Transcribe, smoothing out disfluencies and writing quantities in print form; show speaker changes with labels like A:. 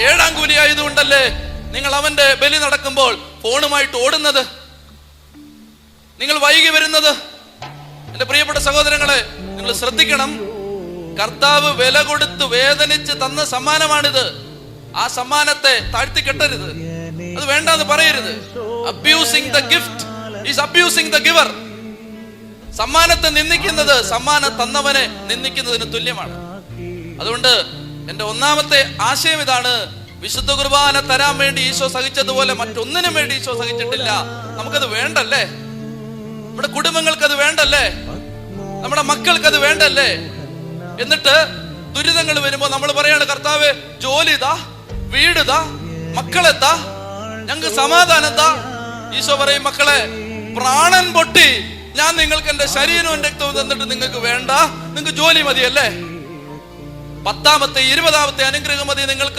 A: ഏഴാം കൂലി ആയതുകൊണ്ടല്ലേ നിങ്ങൾ അവന്റെ ബലി നടക്കുമ്പോൾ ഫോണുമായിട്ട് ഓടുന്നത്, നിങ്ങൾ വൈകി വരുന്നത്? എന്റെ പ്രിയപ്പെട്ട സഹോദരങ്ങളെ, നിങ്ങൾ ശ്രദ്ധിക്കണം. കർത്താവ് വില കൊടുത്ത് വേദനിച്ച് തന്ന സമ്മാനമാണിത്. ആ സമ്മാനത്തെ താഴ്ത്തി കെട്ടരുത്, അത് വേണ്ടെന്ന് പറയരുത്. Abusing the gift is abusing the giver. സമ്മാനത്തെ നിന്ദിക്കുന്നത് സമ്മാനം തന്നവനെ നിന്ദിക്കുന്നതിന് തുല്യമാണ്. അതുകൊണ്ട് എന്റെ ഒന്നാമത്തെ ആശയം ഇതാണ്: വിശുദ്ധ കുർബാന തരാൻ വേണ്ടി ഈശോ സഹിച്ചതുപോലെ മറ്റൊന്നിനും വേണ്ടി ഈശോ സഹിച്ചിട്ടില്ല. നമുക്കത് വേണ്ടല്ലേ? നമ്മുടെ കുടുംബങ്ങൾക്ക് അത് വേണ്ടല്ലേ? നമ്മുടെ മക്കൾക്ക് അത് വേണ്ടല്ലേ? എന്നിട്ട് ദുരിതങ്ങൾ വരുമ്പോ നമ്മൾ പറയാണ്, കർത്താവേ ജോലി താ, വീട് താ, മക്കളെ താ, ഞങ്ങൾക്ക് സമാധാനം താ. ഈശോ പറയും, മക്കളെ പ്രാണൻ പൊട്ടി ഞാൻ നിങ്ങൾക്ക് എന്റെ ശരീരവും രക്തവും തന്നിട്ട് നിങ്ങൾക്ക് വേണ്ട, നിങ്ങൾക്ക് ജോലി മതിയല്ലേ? 10ാമത്തെ 20ാമത്തെ അനുഗ്രഹം മതി നിങ്ങൾക്ക്.